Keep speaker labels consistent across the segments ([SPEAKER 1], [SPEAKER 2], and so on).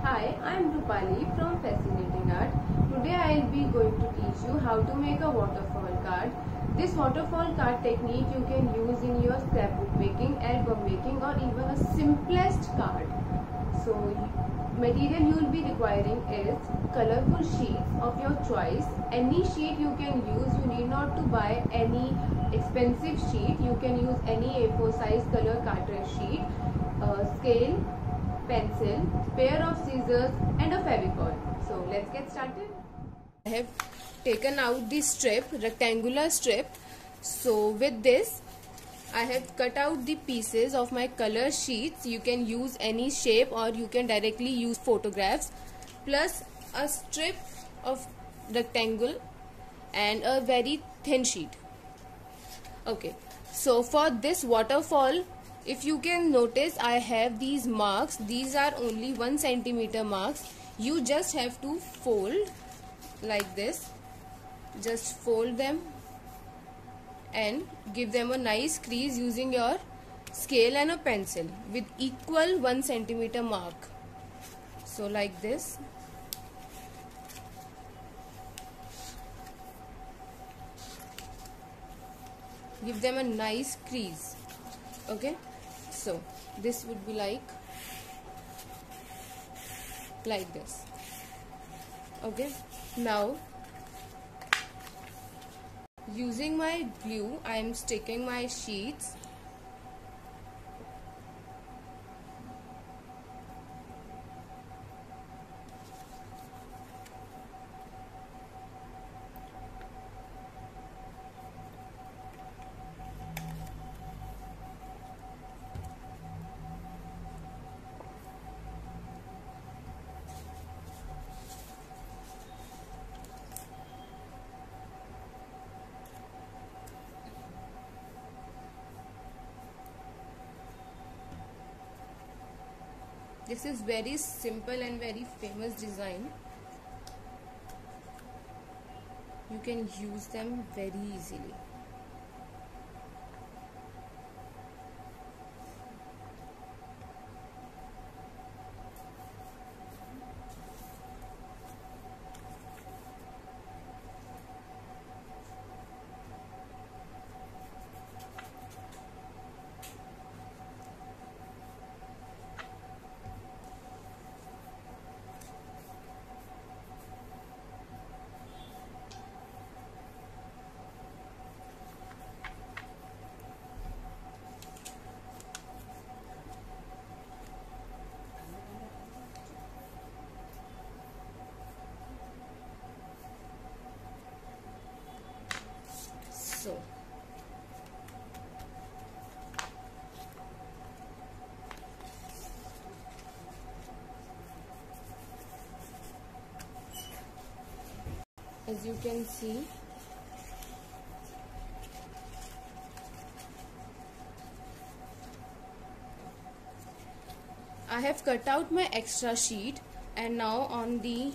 [SPEAKER 1] Hi, I am Rupali from Fascinating Art. Today I will be going to teach you how to make a waterfall card. This waterfall card technique you can use in your scrapbook making, album making or even a simplest card. So material you will be requiring is colorful sheets of your choice. Any sheet you can use, you need not to buy any expensive sheet. You can use any A4 size color cartridge sheet, scale, pencil, pair of scissors and a Fevicol. So let's get started. I have taken out the strip, rectangular strip. So with this I have cut out the pieces of my color sheets. You can use any shape or you can directly use photographs, plus a strip of rectangle and a very thin sheet. Okay, so for this waterfall, if you can notice, I have these marks. These are only 1 centimeter marks. You just have to fold like this. Just fold them and give them a nice crease using your scale and a pencil with equal 1 centimeter mark. So like this. Give them a nice crease. Okay, so this would be like this. Okay, now using my glue I am sticking my sheets. This is very simple and very famous design. You can use them very easily. So as you can see, I have cut out my extra sheet, and now on the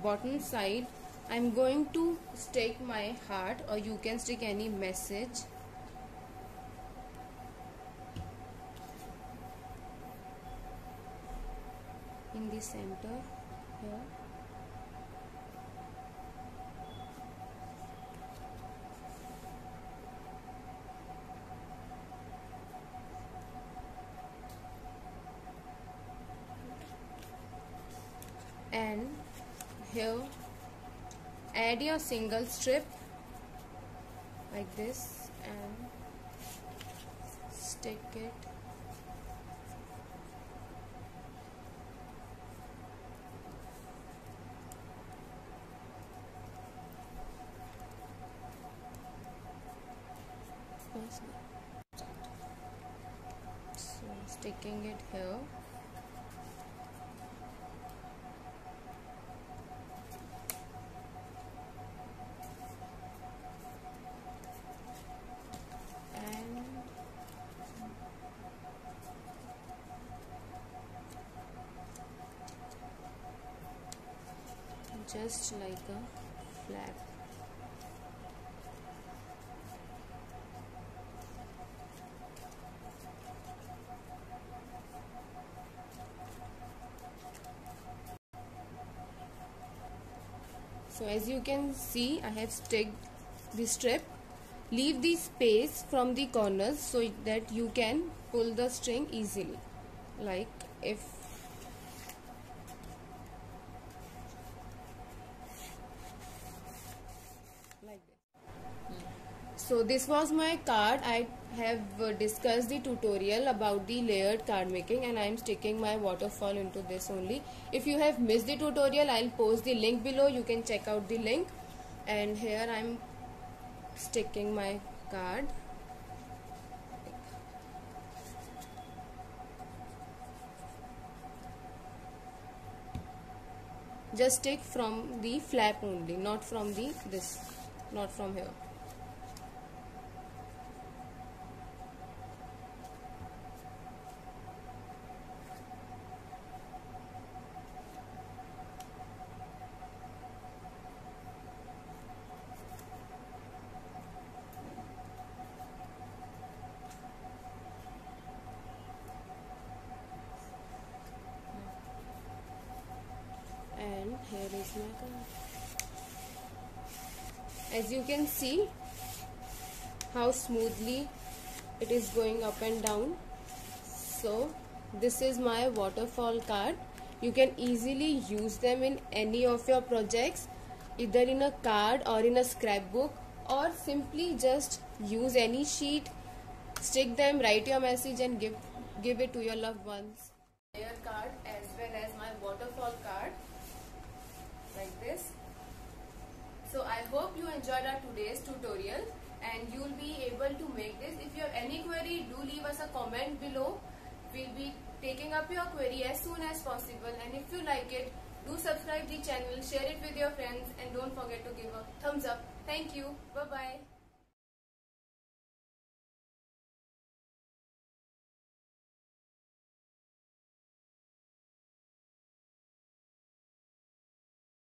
[SPEAKER 1] bottom side I'm going to stick my heart, or you can stick any message. In the center here. And here add your single strip like this and stick it. So sticking it here. Just like a flag. So as you can see, I have sticked the strip. Leave the space from the corners so that you can pull the string easily. Like if like this. So this was my card. I have discussed the tutorial about the layered card making, and I am sticking my waterfall into this only. If you have missed the tutorial, I'll post the link below. You can check out the link. And here I'm sticking my card. Just stick from the flap only, not from not from here. And here is my card. As you can see how smoothly it is going up and down. So this is my waterfall card. You can easily use them in any of your projects, either in a card or in a scrapbook, or simply just use any sheet, stick them, write your message and give it to your loved ones. Layer card as well as my waterfall card, like this. So I hope you enjoyed our today's tutorial and you will be able to make this. If you have any query, do leave us a comment below. We'll be taking up your query as soon as possible, and if you like it, do subscribe the channel, share it with your friends, and don't forget to give a thumbs up. Thank you. Bye bye.